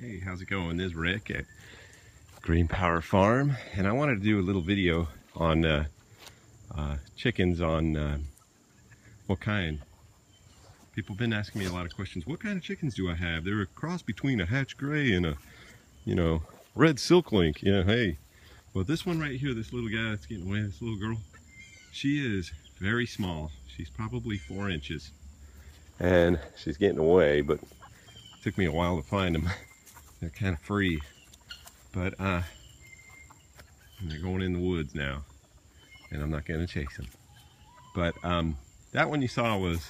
Hey, how's it going? This is Rick at Green Power Farm, and I wanted to do a little video on chickens on what kind. People have been asking me a lot of questions. What kind of chickens do I have? They're a cross between a Hatch Gray and a red silk link. Yeah, hey. Well, this one right here, this little guy that's getting away, this little girl, she is very small. She's probably 4 inches, and she's getting away, but it took me a while to find them. They're kind of free, but they're going in the woods now, and I'm not going to chase them. But that one you saw was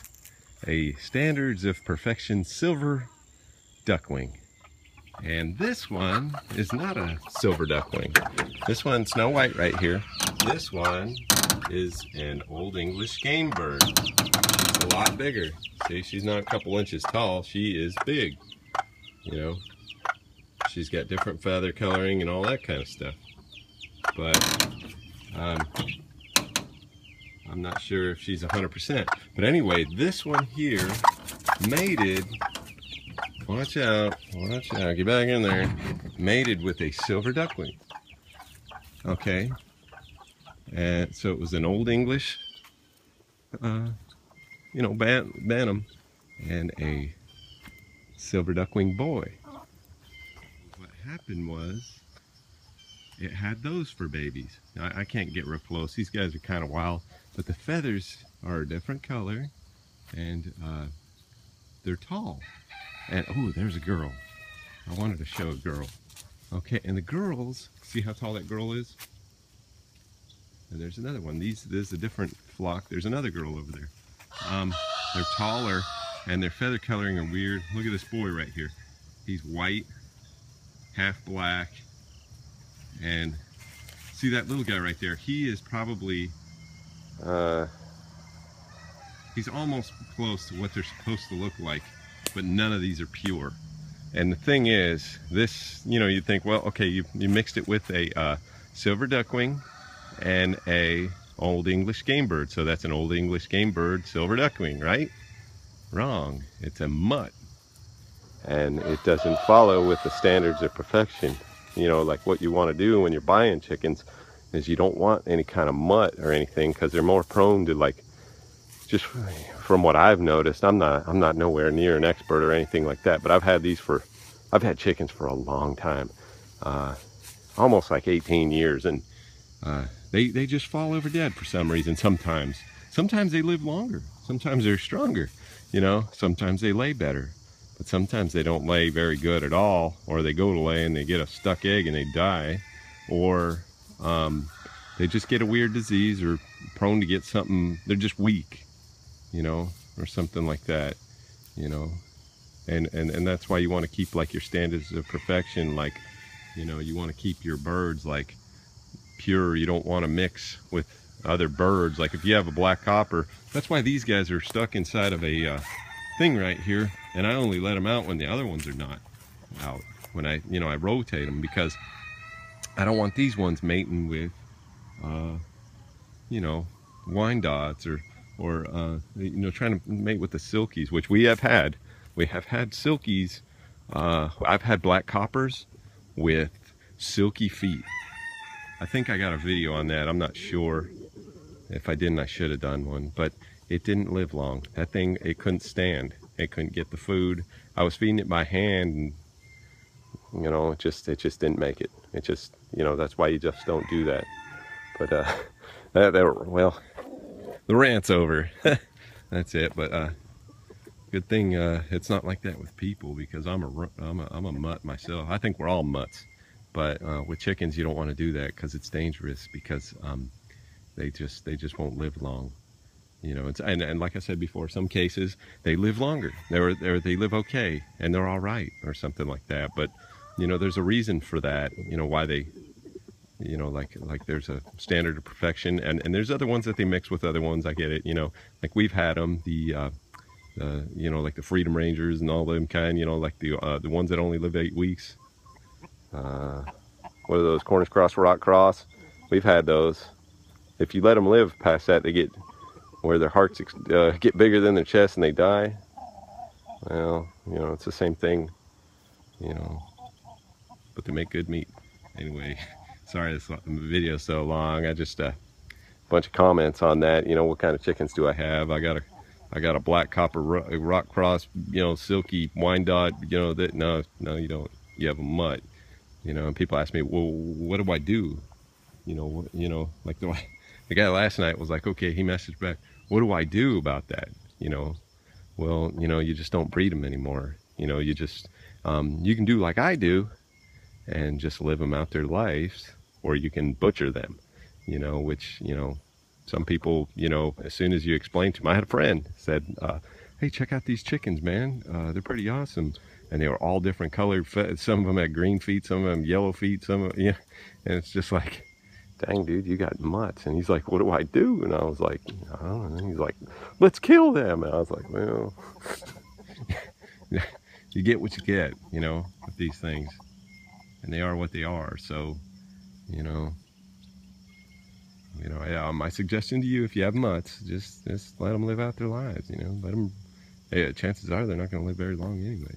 a Standards of Perfection silver duckwing, and this one is not a silver duckling. This one's Snow White right here. This one is an Old English game bird. She's a lot bigger. See, she's not a couple inches tall. She is big, you know. She's got different feather coloring and all that kind of stuff. But I'm not sure if she's 100%. But anyway, this one here mated, watch out, get back in there, mated with a silver duckling. Okay, and so it was an Old English, bantam and a silver duckling boy. What happened was it had those for babies. Now, I can't get real close. These guys are kind of wild, but the feathers are a different color, and they're tall. And oh, there's a girl. I wanted to show a girl. Okay, and the girls, see how tall that girl is? And there's another one. This is a different flock. There's another girl over there. They're taller, and their feather coloring are weird. Look at this boy right here. He's white, half black, and see that little guy right there? He is probably, he's almost close to what they're supposed to look like, but none of these are pure. And the thing is, this, you'd think, well, okay, you mixed it with a silver duckling and a Old English game bird, so that's an Old English game bird silver duckling, right? Wrong. It's a mutt, and it doesn't follow with the standards of perfection. Like what you want to do when you're buying chickens is you don't want any kind of mutt or anything, because they're more prone to, like, just from what I've noticed, I'm not nowhere near an expert or anything like that, but I've had chickens for a long time, almost like 18 years, and they just fall over dead for some reason. Sometimes they live longer, sometimes they're stronger, sometimes they lay better, but sometimes they don't lay very good at all, or they go to lay and they get a stuck egg and they die, or they just get a weird disease, or prone to get something, they're just weak, or something like that, and that's why you want to keep, like, your standards of perfection, like, you want to keep your birds, like, pure. You don't want to mix with other birds. Like if you have a black copper, that's why these guys are stuck inside of a thing right here, and I only let them out when the other ones are not out, when I rotate them, because I don't want these ones mating with Wyandottes or trying to mate with the silkies, which we have had silkies. I've had black coppers with silky feet. I think I got a video on that. I'm not sure. If I didn't, I should have done one, but it didn't live long. That thing, it couldn't stand. It couldn't get the food. I was feeding it by hand, and it just didn't make it. It just, that's why you just don't do that. But well, the rant's over. That's it. But good thing it's not like that with people, because I'm a mutt myself. I think we're all mutts. But with chickens, you don't want to do that, because it's dangerous, because they just won't live long. And like I said before, some cases they live longer. They live okay, and they're all right, or something like that. But there's a reason for that. Why they, like there's a standard of perfection, and there's other ones that they mix with other ones. I get it. Like we've had them, like the Freedom Rangers and all them kind. Like the ones that only live 8 weeks. What are those, Cornish Cross, Rock Cross? We've had those. If you let them live past that, they get where their hearts get bigger than their chest and they die. Well, it's the same thing. but they make good meat. Anyway, sorry this video's so long. I just bunch of comments on that. You know, what kind of chickens do I have? I got a black copper rock cross, you know, silky Wyandotte. You know that no you don't. You have a mutt. You know, and people ask me, well, what do I do? You know, like the guy last night was like, okay, he messaged back, what do I do about that? You know, well, you know, you just don't breed them anymore. You know, you just you can do like I do and just live them out their lives, or you can butcher them. You know, which, you know, some people, you know, as soon as you explain to them, I had a friend said, hey, check out these chickens, man. They're pretty awesome. And they were all different colored. Some of them had green feet, some of them yellow feet, some of, yeah. And it's just like, dang, dude, you got mutts. And he's like, what do I do? And I was like, I don't know. He's like, let's kill them. And I was like, well, you get what you get, you know, with these things. And they are what they are. So, you know, yeah, my suggestion to you, if you have mutts, just let them live out their lives, you know, let them, hey, chances are they're not going to live very long anyway.